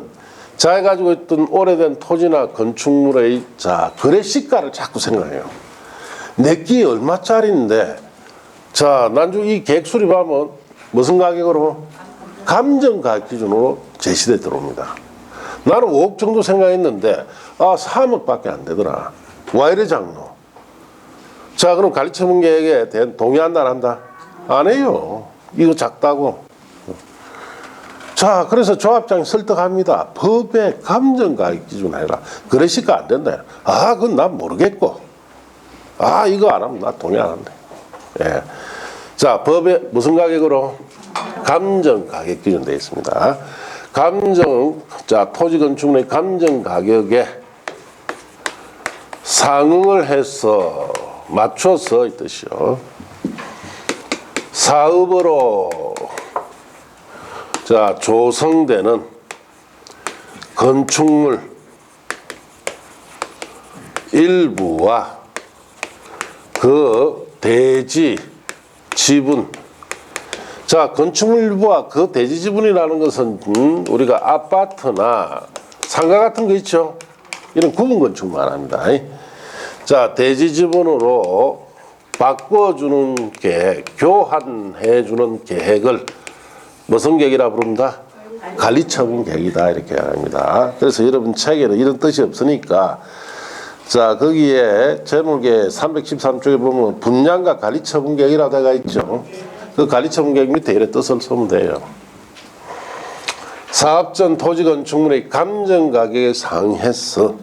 자기가 가지고 있던 오래된 토지나 건축물의 자, 거래 시가를 자꾸 생각해요. 내끼 얼마짜리인데 자, 난중 이 계획 수립하면 무슨 가격으로? 감정가격 기준으로 제시돼 들어옵니다. 나는 5억 정도 생각했는데 3억밖에 안 되더라. 와 이래 작노? 자, 그럼 가리처분 계획에 대한 동의한다 안 한다? 안 해요. 이거 작다고. 자, 그래서 조합장이 설득합니다. 법에 감정가격 기준 해라. 그러니까 안 된다. 그건 난 모르겠고. 이거 안 하면 나 동의 안 한다. 예. 자, 법에 무슨 가격으로? 감정가격 기준 되어 있습니다. 토지 건축물의 감정가격에 상응을 해서 맞춰서 이 뜻이요. 사업으로 조성되는 건축물 일부와 그 대지 지분. 건축물 일부와 그 대지 지분이라는 것은 우리가 아파트나 상가 같은 거 있죠. 이런 구분 건축만 합니다. 대지 지분으로 바꿔주는 계획, 교환해주는 계획을 무슨 계획이라 부릅니다? 관리처분 계획이다 이렇게 합니다. 그래서 여러분 책에는 이런 뜻이 없으니까 거기에 제목에 313쪽에 보면 분양과 관리처분 계획이라고 되어 있죠. 그 관리처분 계획 밑에 이런 뜻을 쓰면 돼요. 사업 전 토지 건축물의 감정가격에 상해서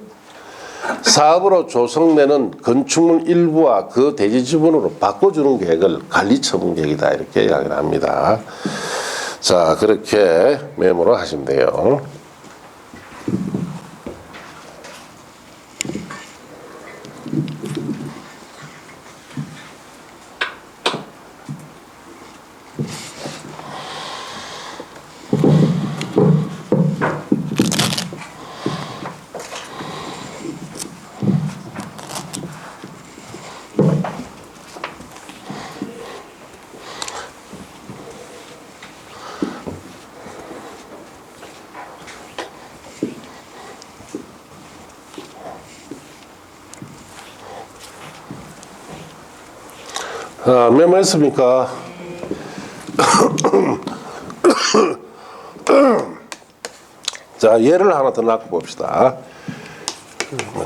사업으로 조성되는 건축물 일부와 그 대지 지분으로 바꿔주는 계획을 관리처분 계획이다 이렇게 이야기를 합니다. 그렇게 메모를 하시면 돼요. 메모했습니까? 예를 하나 더 낳고 봅시다.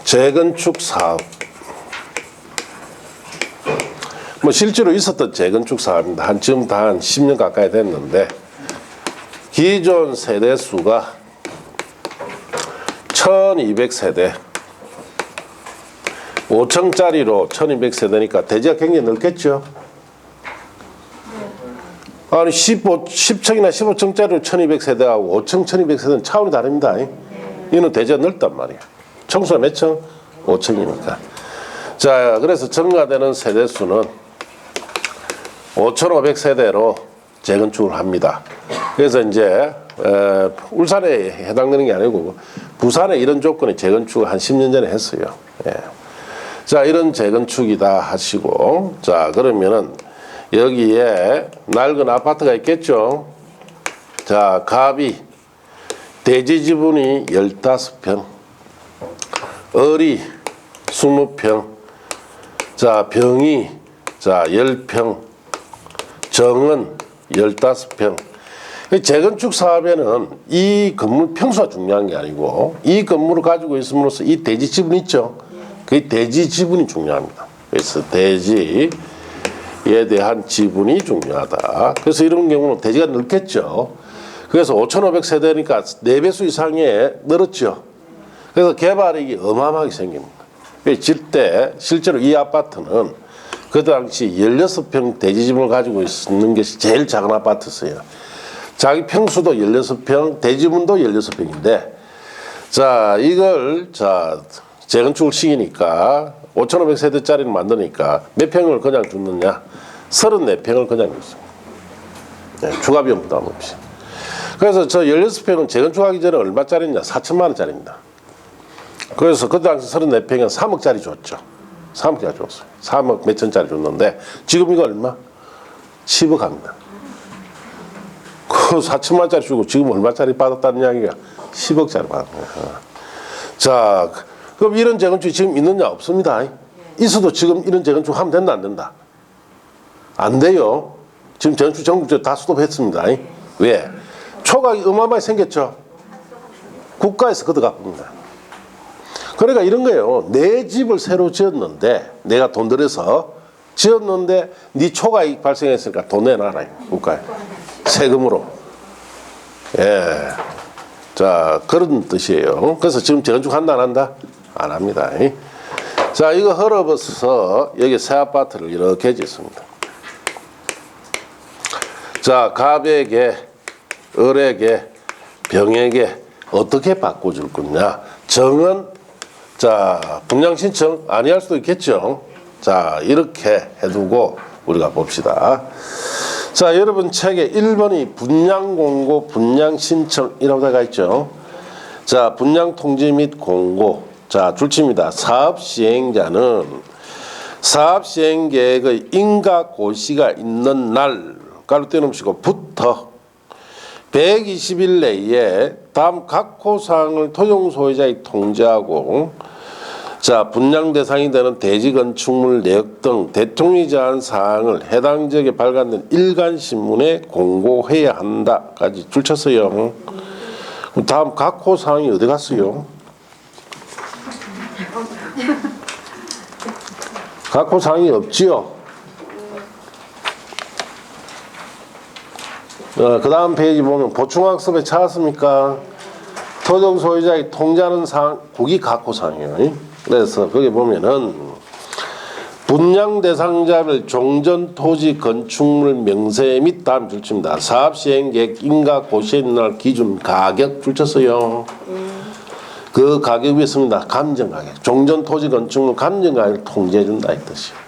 재건축 사업. 실제로 있었던 재건축 사업입니다. 지금 다 한 10년 가까이 됐는데, 기존 세대 수가 1200세대. 5층짜리로 1200세대니까 대지가 굉장히 넓겠죠. 아니 10층이나 15층짜리로 1200세대하고 5층 1200세대는 차원이 다릅니다. 이는 대지가 넓단 말이에요. 청소가 몇 층? 5층이니까. 그래서 증가되는 세대수는 5500세대로 재건축을 합니다. 그래서 이제 울산에 해당되는 게 아니고 부산에 이런 조건의 재건축을 한 10년 전에 했어요. 이런 재건축이다 하시고, 그러면은 여기에 낡은 아파트가 있겠죠. 갑이 대지 지분이 15평, 을이 20평, 병이 10평, 정은 15평. 재건축 사업에는 이 건물 평수가 중요한 게 아니고 이 건물을 가지고 있음으로써 이 대지 지분 있죠. 그 대지 지분이 중요합니다. 그래서 대지에 대한 지분이 중요하다. 그래서 이런 경우는 대지가 넓겠죠. 그래서 5,500세대니까 4배수 이상에 늘었죠. 그래서 개발액이 어마어마하게 생깁니다. 질 때 실제로 이 아파트는 그 당시 16평 대지 지분을 가지고 있는 것이 제일 작은 아파트였어요. 자기 평수도 16평, 대지분도 16평인데, 이걸 재건축을 시키니까 5,500세대짜리를 만드니까 몇 평을 그냥 줬느냐? 34평을 그냥 줬습니다. 추가 비용 부담 없이. 그래서 16평은 재건축하기 전에 얼마짜리냐? 4천만 원짜리입니다. 그래서 그 당시 34평은 3억짜리 줬죠. 3억짜리 줬어요. 3억 몇 천짜리 줬는데 지금 이거 얼마? 10억 합니다. 그 4천만 원짜리 주고 지금 얼마짜리 받았다는 이야기가 10억짜리 받은 거예요. 그럼 이런 재건축이 지금 있느냐? 없습니다. 있어도 지금 이런 재건축 하면 된다 안 된다? 안 돼요. 지금 재건축 전국적으로 다 스톱했습니다. 왜? 초각이 어마어마하게 생겼죠. 국가에서 걷어갑니다. 그러니까 이런 거예요. 내 집을 새로 지었는데 내가 돈 들여서 지었는데 네 초과이익 발생했으니까 돈 내놔라 국가에 세금으로. 예, 자 그런 뜻이에요. 그래서 지금 재건축한다 안 한다? 안 합니다. 자 이거 헐어버서 여기 새 아파트를 이렇게 짓습니다. 자 갑에게 을에게 병에게 어떻게 바꿔줄 거냐. 정은 자 분양 신청 아니할 수도 있겠죠. 자 이렇게 해두고 우리가 봅시다. 자 여러분 책에 1번이 분양 공고 분양 신청이라고 되어 있죠. 자 분양 통지 및 공고. 자 줄칩니다. 사업 시행자는 사업 시행 계획의 인가 고시가 있는 날 가로 떼놓으시고 부터 120일 내에 다음 각호 사항을 토종 소유자에 통지하고 자 분양 대상이 되는 대지 건축물 내역 등 대통령이 제한 사항을 해당 지역에 발간된 일간 신문에 공고해야 한다까지 줄쳤어요. 그럼 다음 각호 사항이 어디 갔어요? 각호 사항이 없지요. 그 다음 페이지 보면 보충학습에 찾았습니까? 토종 소유자의 통지하는 사항, 거기 각호 사항이에요. 그래서 거기 보면은 분양 대상자별 종전 토지 건축물 명세 및 다음 줄칩니다. 사업 시행 계획 인가 고시에 있는 날 기준 가격 줄쳤어요. 그 가격이 있습니다. 감정 가격. 종전 토지 건축물 감정 가격을 통지해 준다 이 뜻이에요.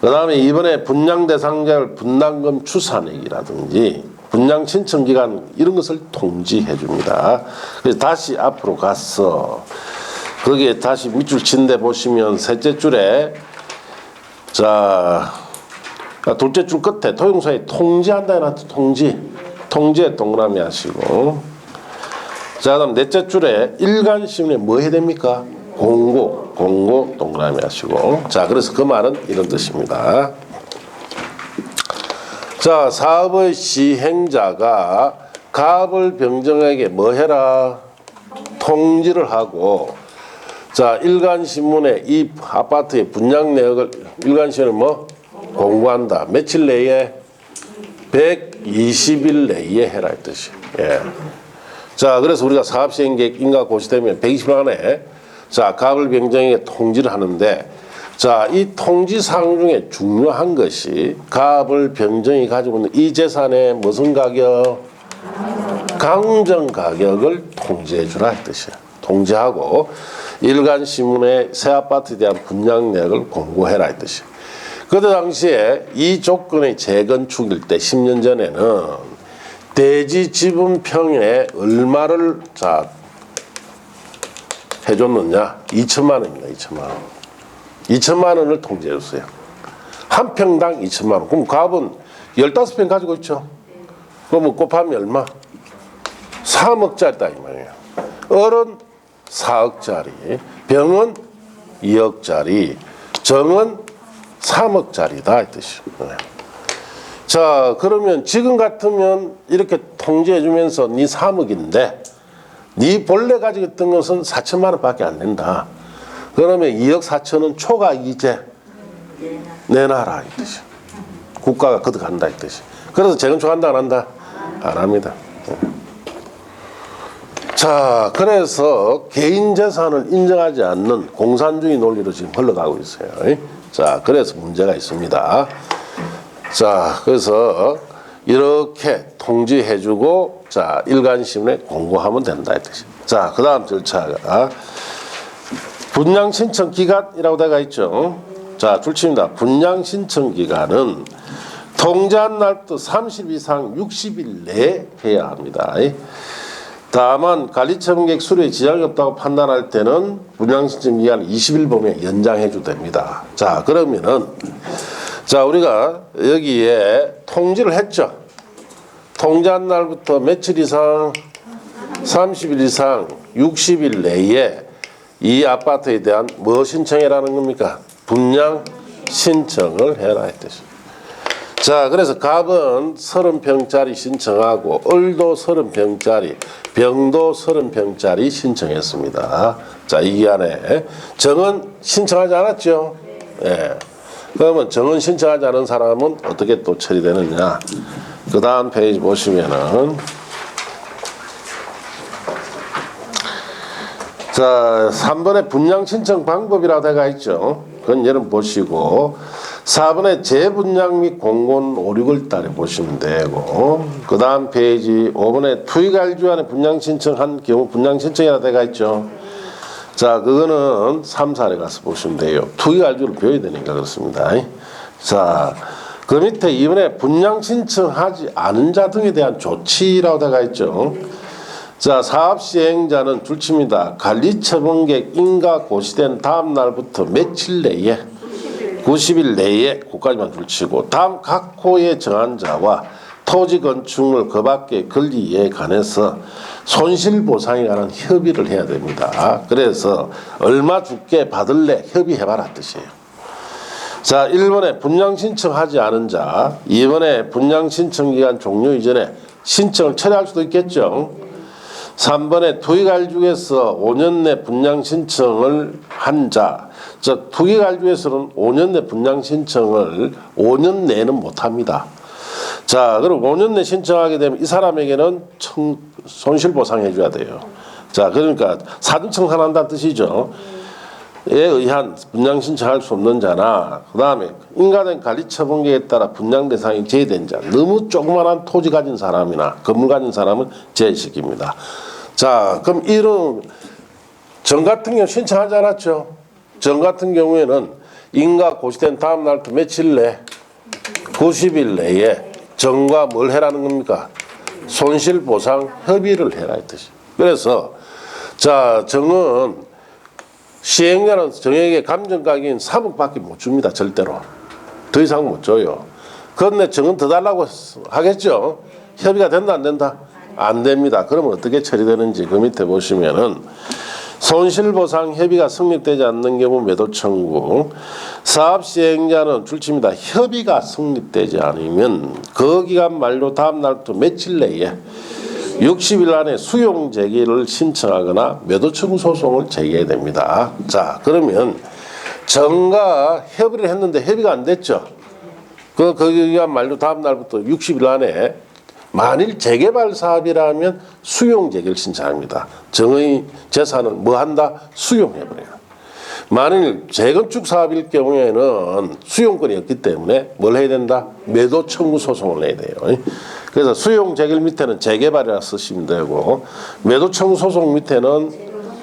그 다음에 이번에 분양 대상자별 분담금 추산액이라든지 분양 신청 기간 이런 것을 통지해 줍니다. 그래서 다시 앞으로 가서 거기에 다시 밑줄 친데 보시면 셋째 줄에 자 둘째 줄 끝에 토용사에 통지한다 해놨죠. 통지에 동그라미 하시고 자 그다음 넷째 줄에 일간신문에 뭐 해야 됩니까? 공고 동그라미 하시고 자 그래서 그 말은 이런 뜻입니다. 자 사업의 시행자가 가압을 병정에게 뭐 해라? 통지를 하고 자 일간신문에 이 아파트의 분양 내역을 일간신문에 뭐 공고한다. 며칠 내에? 120일 내에 해라 이 뜻이에요. 예. 자 그래서 우리가 사업시행계획 인가 고시되면 120일 안에 자 가압을 병정에게 통지를 하는데 자 이 통지사항 중에 중요한 것이 가압을 병정이 가지고 있는 이 재산의 무슨 가격? 감정 가격을 통지해 주라 이 뜻이에요. 통지하고 일간신문에 새 아파트에 대한 분양 내역을 공고해라 이 뜻이에요. 그때 당시에 이 조건의 재건축일 때 10년 전에는 대지 지분평에 얼마를 자 해줬느냐? 2천만 원입니다. 2천만 원. 2천만 원을 통지해 줬어요. 한 평당 2천만 원. 그럼 갑은 15평 가지고 있죠. 그러면 곱하면 얼마? 3억짜리다 이 말이에요. 을은 4억짜리, 병은 2억짜리, 정은 3억짜리다 이 뜻이에요. 자 그러면 지금 같으면 이렇게 통지해 주면서 네 3억인데 네 본래 가지고 있던 것은 4천만 원밖에 안 된다. 그러면 2억 4천은 초과 이제 내놔라 이 뜻이에요. 국가가 걷어간다 이 뜻이에요. 그래서 재건축한다 안 한다? 안 합니다. 자 그래서 개인 재산을 인정하지 않는 공산주의 논리로 지금 흘러가고 있어요. 자 그래서 문제가 있습니다. 자 그래서 이렇게 통지해주고 자 일간신문에 공고하면 된다 이 뜻이에요. 자 그다음 절차가 분양 신청 기간이라고 되어 있죠. 자 줄칩니다. 분양 신청 기간은 통지한 날부터 30일 이상 60일 내에 해야 합니다. 다만 관리처분계획 수료에 지장이 없다고 판단할 때는 분양 신청 기간 20일 범위에 연장해 도 됩니다. 자 그러면은 자 우리가 여기에 통지를 했죠. 통지한 날부터 며칠 이상 30일 이상 60일 내에 이 아파트에 대한 뭐 신청해라는 겁니까? 분양 신청을 해라 이 뜻이에요. 자, 그래서 갑은 30평짜리 신청하고 을도 30평짜리, 병도 30평짜리 신청했습니다. 자, 이 기간에 정은 신청하지 않았죠? 예. 그러면 정은 신청하지 않은 사람은 어떻게 또 처리되느냐? 그 다음 페이지 보시면은 자, 3번에 분양 신청 방법이라고 되어 있죠. 그건 여러분 보시고 4번에 재분양 및 공고는 5, 6월 달에 보시면 되고 그 다음 페이지 5번에 투기갈주안에 분양 신청한 경우 분양 신청이라고 되어 있죠. 자, 그거는 3, 4에 가서 보시면 돼요. 투기갈주를 배워야 되니까 그렇습니다. 자, 그 밑에 이번에 분양 신청하지 않은 자 등에 대한 조치라고 되어 있죠. 자, 사업 시행자는 줄칩니다. 관리 처분계획 인가 고시된 다음 날부터 며칠 내에 90일 내에 그까지만 줄치고 다음 각 호의 정한 자와 토지 건축물 그 밖의 권리에 관해서 손실보상에 관한 협의를 해야 됩니다. 그래서 얼마 줄게 받을래 협의해봐라 뜻이에요. 자, 1번에 분양 신청하지 않은 자, 2번에 분양 신청 기간 종료 이전에 신청을 철회할 수도 있겠죠. 3번에 투기갈주에서 5년 내 분양 신청을 한 자, 즉 투기갈주에서는 5년 내 분양 신청을 5년 내는 못합니다. 자, 그럼 5년 내 신청하게 되면 이 사람에게는 손실보상 해줘야 돼요. 자, 그러니까 사전청산한다는 뜻이죠. 에 의한 분양 신청할 수 없는 자나 그 다음에 인가된 관리처분계획에 따라 분양 대상이 제외된 자, 너무 조그만한 토지 가진 사람이나 건물 가진 사람은 제외시킵니다. 자, 그럼 이런 정 같은 경우 신청하지 않았죠. 정 같은 경우에는 인가 고시된 다음 날부터 며칠 내 90일 내에 정과 뭘 해라는 겁니까? 손실보상 협의를 해라 이 뜻이. 그래서 자, 정은 시행자는 정에게 감정가격인 3억밖에 못 줍니다. 절대로. 더 이상 못 줘요. 그런데 정은 더 달라고 하겠죠. 협의가 된다 안 된다? 안 됩니다. 그러면 어떻게 처리되는지 그 밑에 보시면은 손실보상 협의가 성립되지 않는 경우 매도 청구. 사업 시행자는 줄칩니다. 협의가 성립되지 않으면 그 기간 만료 다음 날부터 며칠 내에 60일 안에 수용 제기를 신청하거나 매도 청구 소송을 제기해야 됩니다. 자, 그러면 정과 협의를 했는데 협의가 안 됐죠. 그 기간 만료 다음 날부터 60일 안에 만일 재개발 사업이라면 수용 제기를 신청합니다. 정의 재산을 뭐 한다? 수용해버려요. 만일 재건축 사업일 경우에는 수용권이 없기 때문에 뭘 해야 된다? 매도 청구 소송을 내야 돼요. 그래서 수용 제기를 밑에는 재개발이라 쓰시면 되고 매도 청구 소송 밑에는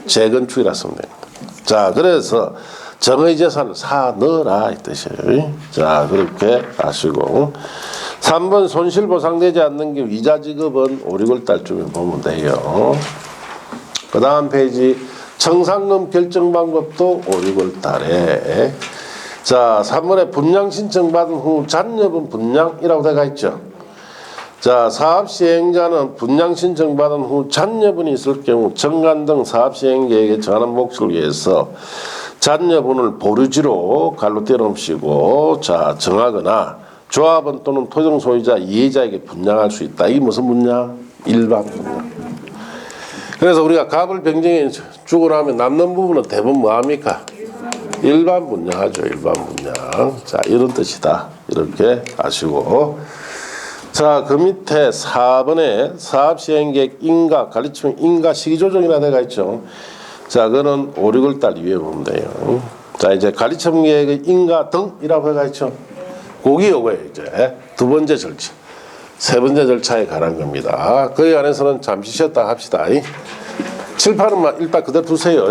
재건축이라 쓰면 됩니다. 자, 그래서 정의 재산을 사 넣어라 이 뜻이에요. 자, 그렇게 아시고 3번 손실보상되지 않는 경우 이자 지급은 5, 6월 달쯤에 보면 돼요. 그 다음 페이지 청산금 결정 방법도 5, 6월 달에. 자, 3번에 분양 신청 받은 후 잔여분 분양이라고 되어 있죠. 자, 사업 시행자는 분양 신청 받은 후 잔여분이 있을 경우 정관 등 사업 시행 계획에 정하는 목적을 위해서 잔여분을 보류지로 갈로 떼어놓으시고 자, 정하거나 조합원 또는 토종 소유자 이해자에게 분양할 수 있다. 이게 무슨 분양? 일반 분양. 그래서 우리가 갑을 병정에 주고 나면 남는 부분은 대부분 뭐합니까? 일반 분양하죠. 일반 분양. 자, 이런 뜻이다. 이렇게 아시고. 자, 그 밑에 4번에 사업시행계획 인가, 관리처분 인가 시기조정이라 되어 있죠. 자, 그거는 5, 6월 달 이후에 보면 돼요. 자, 이제 관리처분계획의 인가 등이라고 되어 있죠. 거기 요거예요. 이제 두 번째 절차. 세 번째 절차에 관한 겁니다. 거기 안에서는 잠시 쉬었다 합시다. 7, 8은 일단 그대로 두세요.